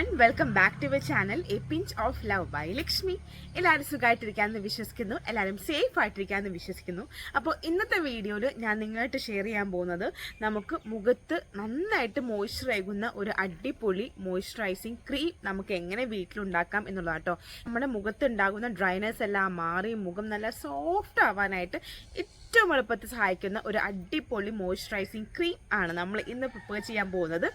everyone, welcome back to our channel A Pinch of Love by Lakshmi. എല്ലാവരും സുഖമായിട്ടിരിക്കാമെന്ന് വിശ്വസിക്കുന്നു, എല്ലാവരും safe ആയിട്ടിരിക്കാമെന്ന് വിശ്വസിക്കുന്നു. അപ്പോൾ ഇന്നത്തെ വീഡിയോയിൽ ഞാൻ നിങ്ങളായിട്ട് ഷെയർ ചെയ്യാൻ പോകുന്നത് നമുക്ക് മുഖത്ത് നന്നായിട്ട് മോയ്സ്ചർ ആകുന്ന ഒരു അടിപൊളി മോയ്സ്ചറൈസിങ് ക്രീം നമുക്ക് എങ്ങനെ വീട്ടിലുണ്ടാക്കാം എന്നുള്ളതാണ് കേട്ടോ. നമ്മുടെ മുഖത്ത് ഉണ്ടാകുന്ന ഡ്രൈനെസ് എല്ലാം മാറി മുഖം നല്ല സോഫ്റ്റ് ആവാനായിട്ട് ഏറ്റവും എളുപ്പത്തിൽ സഹായിക്കുന്ന ഒരു അടിപൊളി മോയ്സ്ചറൈസിങ് ക്രീം ആണ് നമ്മൾ ഇന്ന് പ്രിപ്പയർ ചെയ്യാൻ പോകുന്നത്.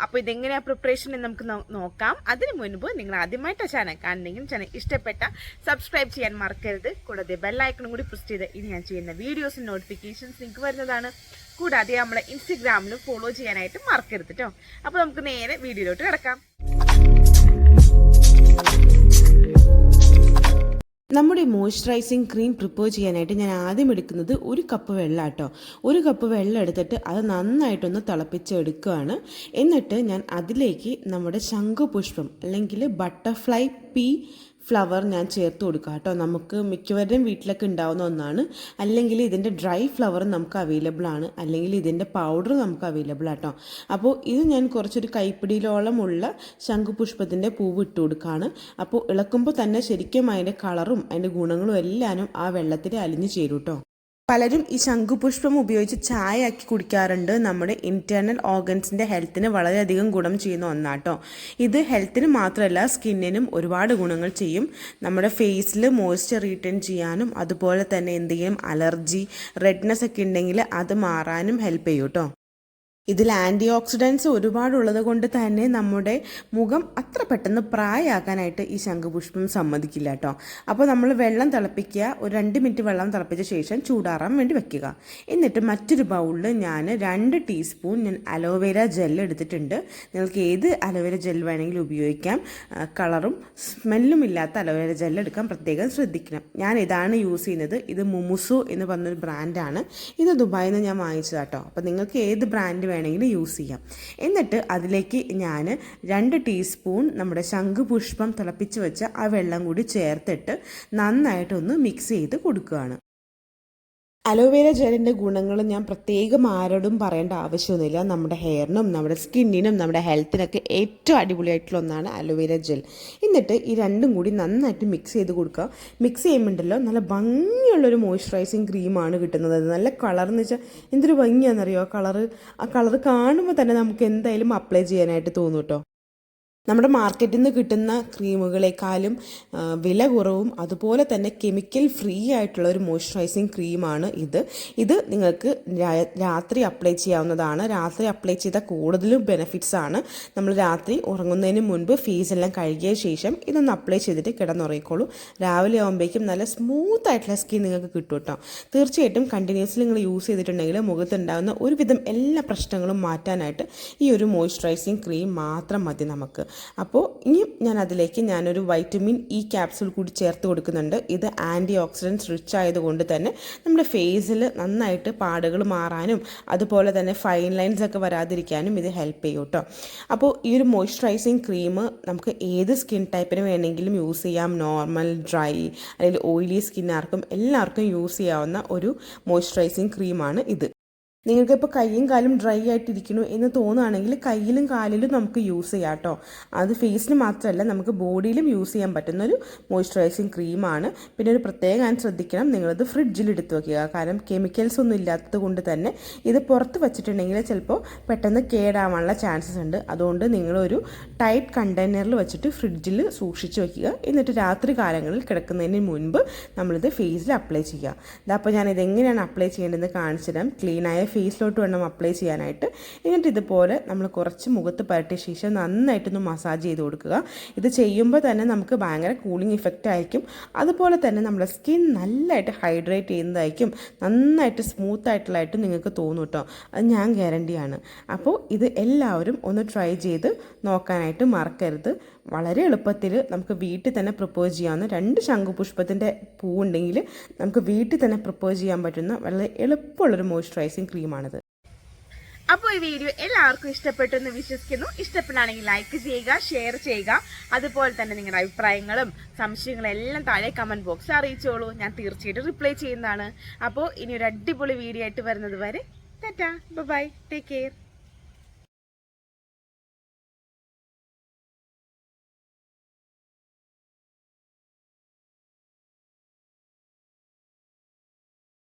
അപ്പോൾ ഇതെങ്ങനെയാണ് പ്രിപ്പറേഷൻ എന്ന് നമുക്ക് നോക്കാം. അതിന് മുൻപ് നിങ്ങൾ ആദ്യമായിട്ട് ചാനൽ കാണുന്നെങ്കിൽ ചാനൽ ഇഷ്ടപ്പെട്ട സബ്സ്ക്രൈബ് ചെയ്യാൻ മറക്കരുത്. കൂടാതെ ബെല്ലൈക്കണും കൂടി പ്രസ് ചെയ്ത് ഇനി ഞാൻ ചെയ്യുന്ന വീഡിയോസിന് നോട്ടിഫിക്കേഷൻസ് നിങ്ങൾക്ക് വരുന്നതാണ്. കൂടാതെ നമ്മളെ ഇൻസ്റ്റഗ്രാമിലും ഫോളോ ചെയ്യാനായിട്ട് മറക്കരുത് കേട്ടോ. അപ്പോൾ നമുക്ക് നേരെ വീഡിയോയിലോട്ട് കിടക്കാം. നമ്മുടെ മോയ്സ്ചറൈസിങ് ക്രീം പ്രിപ്പയർ ചെയ്യാനായിട്ട് ഞാൻ ആദ്യം എടുക്കുന്നത് ഒരു കപ്പ് വെള്ളം കേട്ടോ. ഒരു കപ്പ് വെള്ളം എടുത്തിട്ട് അത് നന്നായിട്ടൊന്ന് തിളപ്പിച്ചെടുക്കുകയാണ്. എന്നിട്ട് ഞാൻ അതിലേക്ക് നമ്മുടെ ശംഖുപുഷ്പം അല്ലെങ്കിൽ ബട്ടർഫ്ലൈ പീ ഫ്ലവർ ഞാൻ ചേർത്ത് കൊടുക്കുക കേട്ടോ. നമുക്ക് മിക്കവരുടെയും വീട്ടിലൊക്കെ ഉണ്ടാവുന്ന ഒന്നാണ്. അല്ലെങ്കിൽ ഇതിൻ്റെ ഡ്രൈ ഫ്ലവർ നമുക്ക് അവൈലബിൾ ആണ്, അല്ലെങ്കിൽ ഇതിൻ്റെ പൗഡർ നമുക്ക് അവൈലബിൾ ആട്ടോ. അപ്പോൾ ഇത് ഞാൻ കുറച്ചൊരു കൈപ്പിടിയിലോളമുള്ള ശംഖുപുഷ്പത്തിൻ്റെ പൂവ് ഇട്ട് കൊടുക്കുകയാണ്. അപ്പോൾ ഇളക്കുമ്പോൾ തന്നെ ശരിക്കും അതിൻ്റെ കളറും അതിൻ്റെ ഗുണങ്ങളും എല്ലാനും ആ വെള്ളത്തിൽ അലിഞ്ഞു ചേരും കേട്ടോ. പലരും ഈ ശംഖുപുഷ്പം ഉപയോഗിച്ച് ചായ ആക്കി കുടിക്കാറുണ്ട്. നമ്മുടെ ഇൻറ്റേർണൽ ഓർഗൻസിൻ്റെ ഹെൽത്തിന് വളരെയധികം ഗുണം ചെയ്യുന്ന ഒന്നാട്ടോ. ഇത് ഹെൽത്തിന് മാത്രമല്ല സ്കിന്നിനും ഒരുപാട് ഗുണങ്ങൾ ചെയ്യും. നമ്മുടെ ഫേസിൽ മോയ്സ്ചർ റീറ്റെയിൻ ചെയ്യാനും അതുപോലെ തന്നെ എന്തെങ്കിലും അലർജി റെഡ്നെസ് ഒക്കെ ഉണ്ടെങ്കിൽ അത് മാറാനും ഹെൽപ്പ് ചെയ്യും കേട്ടോ. ഇതിൽ ആൻറ്റി ഓക്സിഡൻസ് ഒരുപാടുള്ളത് കൊണ്ട് തന്നെ നമ്മുടെ മുഖം അത്ര പെട്ടെന്ന് പ്രായമാക്കാനായിട്ട് ഈ ശംഖുപുഷ്പം സമ്മതിക്കില്ല കേട്ടോ. അപ്പോൾ നമ്മൾ വെള്ളം തിളപ്പിക്കുക, ഒരു 2 മിനിറ്റ് വെള്ളം തിളപ്പിച്ച ശേഷം ചൂടാറാൻ വേണ്ടി വെക്കുക. എന്നിട്ട് മറ്റൊരു ബൗളിൽ ഞാൻ 2 ടീസ്പൂൺ ഞാൻ അലോവേര ജെൽ എടുത്തിട്ടുണ്ട്. നിങ്ങൾക്ക് ഏത് അലോവേര ജെൽ വേണമെങ്കിലും ഉപയോഗിക്കാം. കളറും സ്മെല്ലും ഇല്ലാത്ത അലോവേര ജെൽ എടുക്കാൻ പ്രത്യേകം ശ്രദ്ധിക്കണം. ഞാൻ ഇതാണ് യൂസ് ചെയ്യുന്നത്. ഇത് മുമുസു എന്ന് പറഞ്ഞൊരു ബ്രാൻഡാണ്. ഇത് ദുബായിൽ നിന്ന് ഞാൻ വാങ്ങിച്ചതാട്ടോ. അപ്പോൾ നിങ്ങൾക്ക് ഏത് ബ്രാൻഡ് വേണമെങ്കിൽ യൂസ് ചെയ്യാം. എന്നിട്ട് അതിലേക്ക് ഞാൻ 2 ടീസ്പൂൺ നമ്മുടെ ശംഖുപുഷ്പം തിളപ്പിച്ച് വെച്ച ആ വെള്ളം കൂടി ചേർത്തിട്ട് നന്നായിട്ടൊന്ന് മിക്സ് ചെയ്ത് കൊടുക്കുകയാണ്. അലോവേര ജെല്ലിൻ്റെ ഗുണങ്ങൾ ഞാൻ പ്രത്യേകം ആരോടും പറയേണ്ട ആവശ്യമൊന്നുമില്ല. നമ്മുടെ ഹെയറിനും നമ്മുടെ സ്കിന്നിനും നമ്മുടെ ഹെൽത്തിനൊക്കെ ഏറ്റവും അടിപൊളിയായിട്ടുള്ള ഒന്നാണ് അലോവേര ജെൽ. എന്നിട്ട് ഈ രണ്ടും കൂടി നന്നായിട്ട് മിക്സ് ചെയ്ത് കൊടുക്കുക. മിക്സ് ചെയ്യുമ്പോണ്ടല്ലോ നല്ല ഭംഗിയുള്ളൊരു മോയ്സ്ചറൈസിങ് ക്രീമാണ് കിട്ടുന്നത്. നല്ല കളർ എന്ന് വെച്ചാൽ എന്തൊരു ഭംഗിയാണെന്നറിയോ ആ കളറ് കാണുമ്പോൾ തന്നെ നമുക്ക് എന്തായാലും അപ്ലൈ ചെയ്യാനായിട്ട് തോന്നും കേട്ടോ. നമ്മുടെ മാർക്കറ്റിൽ നിന്ന് കിട്ടുന്ന ക്രീമുകളെക്കാളും വില കുറവും അതുപോലെ തന്നെ കെമിക്കൽ ഫ്രീ ആയിട്ടുള്ള ഒരു മോയ്സ്ചറൈസിങ് ക്രീമാണ് ഇത് നിങ്ങൾക്ക് രാത്രി അപ്ലൈ ചെയ്യാവുന്നതാണ്. രാത്രി അപ്ലൈ ചെയ്താൽ കൂടുതലും ബെനിഫിറ്റ്സ് ആണ്. നമ്മൾ രാത്രി ഉറങ്ങുന്നതിന് മുൻപ് ഫേസ് എല്ലാം കഴുകിയ ശേഷം ഇതൊന്ന് അപ്ലൈ ചെയ്തിട്ട് കിടന്നുറങ്ങിക്കോളൂ. രാവിലെ ആകുമ്പോഴേക്കും നല്ല സ്മൂത്ത് ആയിട്ടുള്ള സ്കിൻ നിങ്ങൾക്ക് കിട്ടും കേട്ടോ. തീർച്ചയായിട്ടും കണ്ടിന്യൂസ്ലി നിങ്ങൾ യൂസ് ചെയ്തിട്ടുണ്ടെങ്കിൽ മുഖത്തുണ്ടാകുന്ന ഒരുവിധം എല്ലാ പ്രശ്നങ്ങളും മാറ്റാനായിട്ട് ഈ ഒരു മോയ്സ്ചറൈസിങ് ക്രീം മാത്രം മതി നമുക്ക്. അപ്പോൾ ഇനി ഞാനൊരു വൈറ്റമിൻ ഇ ക്യാപ്സൂൾ കൂടി ചേർത്ത് കൊടുക്കുന്നുണ്ട്. ഇത് ആൻറ്റി ഓക്സിഡൻസ് റിച്ച് ആയതുകൊണ്ട് തന്നെ നമ്മുടെ ഫേസിൽ നന്നായിട്ട് പാടുകൾ മാറാനും അതുപോലെ തന്നെ ഫൈൻ ലൈൻസ് ഒക്കെ വരാതിരിക്കാനും ഇത് ഹെൽപ്പ് ചെയ്യും കേട്ടോ. അപ്പോൾ ഈ ഒരു മോയ്സ്ചറൈസിങ് ക്രീം നമുക്ക് ഏത് സ്കിൻ ടൈപ്പിന് വേണമെങ്കിലും യൂസ് ചെയ്യാം. നോർമൽ, ഡ്രൈ അല്ലെങ്കിൽ ഓയിലി സ്കിന്നാർക്കും എല്ലാവർക്കും യൂസ് ചെയ്യാവുന്ന ഒരു മോയ്സ്ചറൈസിങ് ക്രീമാണ് ഇത്. നിങ്ങൾക്കിപ്പോൾ കൈയും കാലും ഡ്രൈ ആയിട്ടിരിക്കുന്നു എന്ന് തോന്നുകയാണെങ്കിൽ കയ്യിലും കാലിലും നമുക്ക് യൂസ് ചെയ്യാം കേട്ടോ. അത് ഫേസിന് മാത്രമല്ല നമുക്ക് ബോഡിയിലും യൂസ് ചെയ്യാൻ പറ്റുന്നൊരു മോയ്സ്ചറൈസിങ് ക്രീമാണ്. പിന്നെ ഒരു പ്രത്യേകം ശ്രദ്ധിക്കണം, നിങ്ങളിത് ഫ്രിഡ്ജിൽ എടുത്ത് വയ്ക്കുക. കാരണം കെമിക്കൽസ് ഒന്നും ഇല്ലാത്തത് കൊണ്ട് തന്നെ ഇത് പുറത്ത് വെച്ചിട്ടുണ്ടെങ്കിൽ ചിലപ്പോൾ പെട്ടെന്ന് കേടാവാനുള്ള ചാൻസസ് ഉണ്ട്. അതുകൊണ്ട് നിങ്ങളൊരു ടൈറ്റ് കണ്ടെയ്നറിൽ വെച്ചിട്ട് ഫ്രിഡ്ജിൽ സൂക്ഷിച്ച് വയ്ക്കുക. എന്നിട്ട് രാത്രി കാലങ്ങളിൽ കിടക്കുന്നതിന് മുൻപ് നമ്മളിത് ഫേസിൽ അപ്ലൈ ചെയ്യുക. അപ്പോൾ ഞാൻ ഇതെങ്ങനെയാണ് അപ്ലൈ ചെയ്യേണ്ടതെന്ന് കാണിച്ചു തരാം. ക്ലീനായ ഫേസിലോട്ട് വേണം അപ്ലൈ ചെയ്യാനായിട്ട്. എന്നിട്ട് ഇതുപോലെ നമ്മൾ കുറച്ച് മുഖത്ത് പരട്ടിയ ശേഷം നന്നായിട്ടൊന്ന് മസാജ് ചെയ്ത് കൊടുക്കുക. ഇത് ചെയ്യുമ്പോൾ തന്നെ നമുക്ക് ഭയങ്കര കൂളിംഗ് ഇഫക്റ്റ് ആയിരിക്കും. അതുപോലെ തന്നെ നമ്മുടെ സ്കിൻ നല്ലതായിട്ട് ഹൈഡ്രേറ്റ് ചെയ്യുന്നതായിരിക്കും. നന്നായിട്ട് സ്മൂത്ത് ആയിട്ടുള്ളതായിട്ട് നിങ്ങൾക്ക് തോന്നും കേട്ടോ. അത് ഞാൻ ഗ്യാരണ്ടിയാണ്. അപ്പോൾ ഇത് എല്ലാവരും ഒന്ന് ട്രൈ ചെയ്ത് നോക്കാനായിട്ട് മറക്കരുത്. വളരെ എളുപ്പത്തിൽ നമുക്ക് വീട്ടിൽ തന്നെ പ്രിപ്പയർ ചെയ്യാവുന്ന 2 ശംഖുപുഷ്പത്തിൻ്റെ പൂവുണ്ടെങ്കിൽ നമുക്ക് വീട്ടിൽ തന്നെ പ്രിപ്പയർ ചെയ്യാൻ പറ്റുന്ന വളരെ എളുപ്പമുള്ളൊരു മോയ്സ്ചറൈസിങ് ക്രീമാണിത്. അപ്പോൾ ഈ വീഡിയോ എല്ലാവർക്കും ഇഷ്ടപ്പെട്ടു എന്ന് വിശ്വസിക്കുന്നു. ഇഷ്ടപ്പെട്ടാണെങ്കിൽ ലൈക്ക് ചെയ്യുക, ഷെയർ ചെയ്യുക. അതുപോലെ തന്നെ നിങ്ങളുടെ അഭിപ്രായങ്ങളും സംശയങ്ങളും എല്ലാം താഴെ കമൻറ്റ് ബോക്സിൽ അറിയിച്ചോളൂ. ഞാൻ തീർച്ചയായിട്ടും റിപ്ലൈ ചെയ്യുന്നതാണ്. അപ്പോൾ ഇനി ഒരു അടിപൊളി വീഡിയോ ആയിട്ട് വരുന്നത് വരെ ടാറ്റാ, ബൈ, ടേക്ക് കെയർ.